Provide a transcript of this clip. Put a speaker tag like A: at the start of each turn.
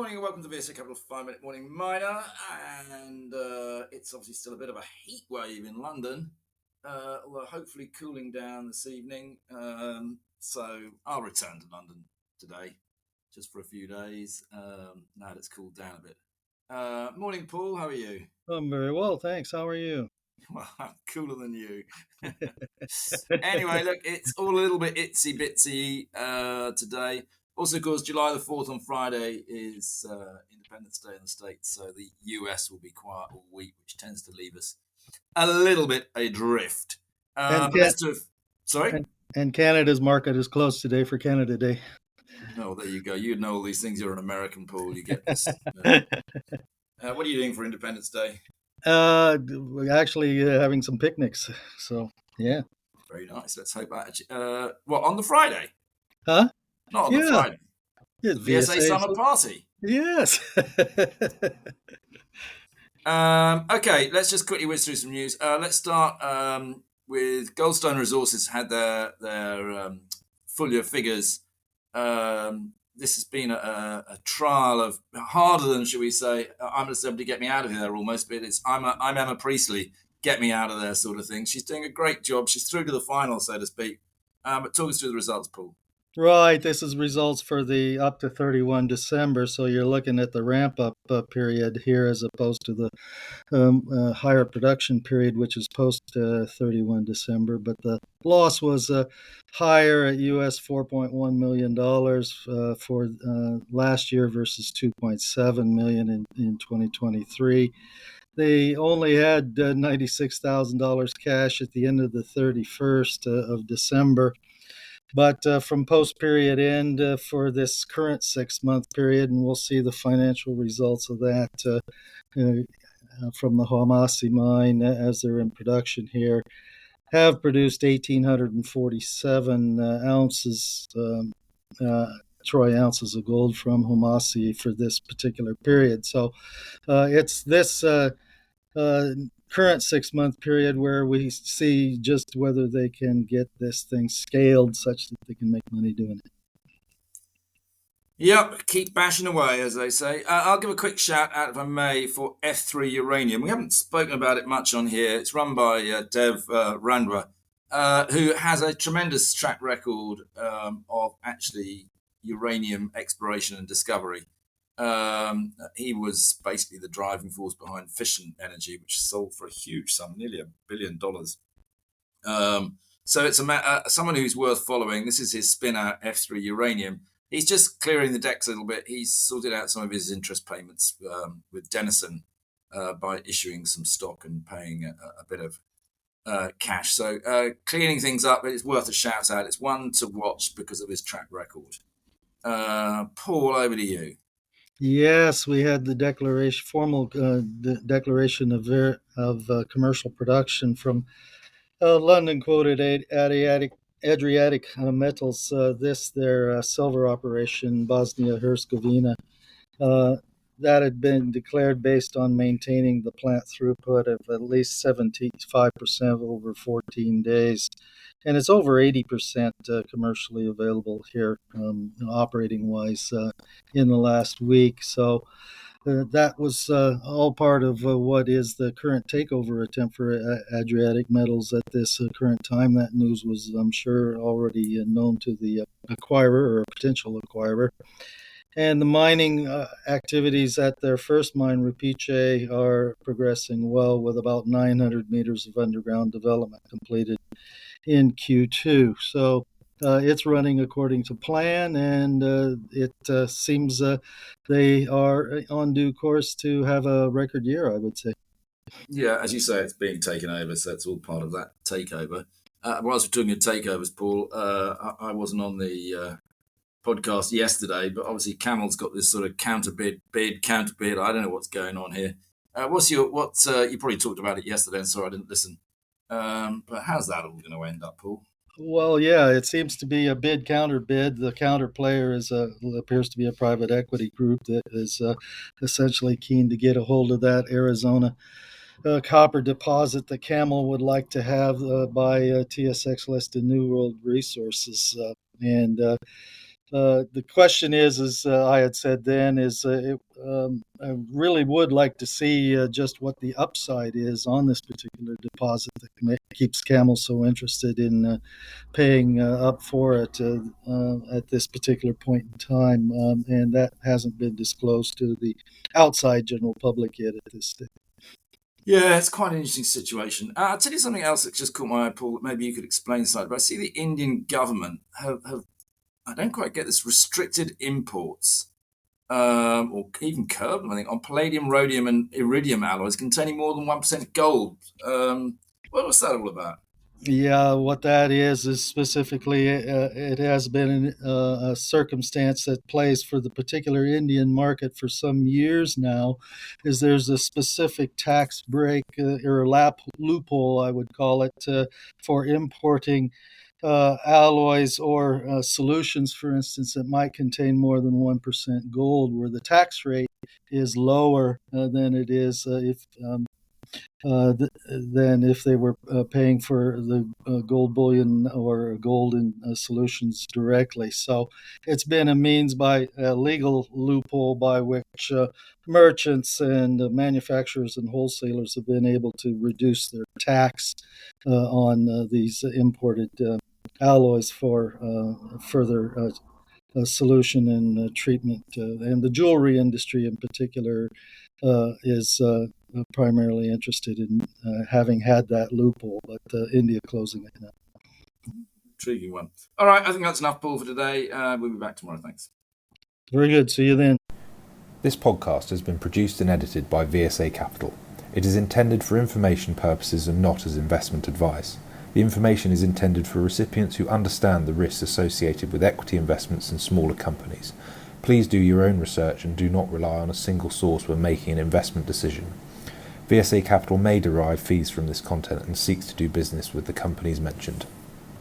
A: morning and welcome to VSA Capital 5 Minute Morning Miner. And it's obviously still a bit of a heat wave in London, although hopefully cooling down this evening. So I'll return to London today, just for a few days. Now that it's cooled down a bit. Morning, Paul. How are you?
B: I'm very well, thanks. How are you?
A: Well, I'm cooler than you. Anyway, look, it's all a little bit itsy bitsy today. Also, of course, July the 4th on Friday is Independence Day in the States, so the US will be quiet all week, which tends to leave us a little bit adrift.
B: And
A: But let's do it. Sorry?
B: And Canada's market is closed today for Canada Day.
A: Oh, there you go. You know all these things. You're an American, Paul. You get this. What are you doing for Independence Day?
B: We're actually having some picnics. So, yeah.
A: Very nice. Let's hope that actually. What, on the Friday?
B: Huh?
A: Not on the
B: Yeah.
A: Friday.
B: It's
A: The VSA summer party.
B: Yes.
A: Okay, let's just quickly whiz through some news. Let's start with Goldstone Resources had their full year figures. This has been a trial of harder than, should we say, I'm a celebrity, get me out of here almost, but it's I'm Emma Priestley, get me out of there sort of thing. She's doing a great job. She's through to the final, so to speak. But talk us through the results, Paul.
B: Right. This is results for the up to 31 December. So you're looking at the ramp up period here as opposed to the higher production period, which is post 31 December. But the loss was higher at US $4.1 million for last year versus $2.7 million in 2023. They only had $96,000 cash at the end of the 31st of December. But from post-period end for this current 6-month period, and we'll see the financial results of that from the Homasi mine as they're in production here, have produced 1,847 ounces, troy ounces of gold from Homasi for this particular period. So it's this current 6-month period where we see just whether they can get this thing scaled such that they can make money doing it.
A: Yep, keep bashing away, as they say. I'll give a quick shout out, if I may, for F3 Uranium. We haven't spoken about it much on here. It's run by Dev Randwa, who has a tremendous track record of actually uranium exploration and discovery. He was basically the driving force behind fission energy, which sold for a huge sum, nearly $1 billion. So it's someone who's worth following. This is his spin out F3 Uranium. He's just clearing the decks a little bit. He's sorted out some of his interest payments with Denison by issuing some stock and paying a bit of cash. So cleaning things up, it's worth a shout out. It's one to watch because of his track record. Paul, over to you.
B: Yes, we had the formal declaration of commercial production from London quoted Adriatic Metals. Their silver operation, Bosnia-Herzegovina, that had been declared based on maintaining the plant throughput of at least 75% over 14 days. And it's over 80% commercially available here, operating-wise, in the last week. So that was all part of what is the current takeover attempt for Adriatic Metals at this current time. That news was, I'm sure, already known to the acquirer or potential acquirer. And the mining activities at their first mine, Rupice, are progressing well with about 900 meters of underground development completed in Q2. So it's running according to plan, and it seems they are on due course to have a record year, I would say.
A: Yeah, as you say, it's being taken over, so it's all part of that takeover. Whilst we're talking of takeovers, Paul, I wasn't on the podcast yesterday, but obviously CAML's got this sort of counter bid. I don't know what's going on here. You probably talked about it yesterday, and sorry I didn't listen. But how's that all going to end up, Paul?
B: Well, yeah, it seems to be a bid counter bid. The counter player appears to be a private equity group that is essentially keen to get a hold of that Arizona copper deposit that CAML would like to have by TSX listed New World Resources. And The question is, as I had said then, I really would like to see just what the upside is on this particular deposit that keeps CAML so interested in paying up for it at this particular point in time, and that hasn't been disclosed to the outside general public yet at this stage.
A: Yeah, it's quite an interesting situation. I'll tell you something else that just caught my eye, Paul, that maybe you could explain slightly. But I see the Indian government have I don't quite get this, restricted imports, or even curbed them, I think, on palladium, rhodium, and iridium alloys containing more than 1% gold. What was that all about?
B: Yeah, what that is specifically it has been a circumstance that plays for the particular Indian market for some years now. Is there's a specific tax break or loophole, I would call it, for importing alloys or solutions, for instance, that might contain more than 1% gold, where the tax rate is lower than it is if than if they were paying for the gold bullion or gold in solutions directly. So it's been a means by a legal loophole by which merchants and manufacturers and wholesalers have been able to reduce their tax on these imported alloys for further solution and treatment. And the jewelry industry in particular is primarily interested in having had that loophole, but India closing it now.
A: Intriguing one. All right, I think that's enough, Paul, for today. We'll be back tomorrow. Thanks.
B: Very good. See you then.
C: This podcast has been produced and edited by VSA Capital. It is intended for information purposes and not as investment advice. The information is intended for recipients who understand the risks associated with equity investments in smaller companies. Please do your own research and do not rely on a single source when making an investment decision. VSA Capital may derive fees from this content and seeks to do business with the companies mentioned.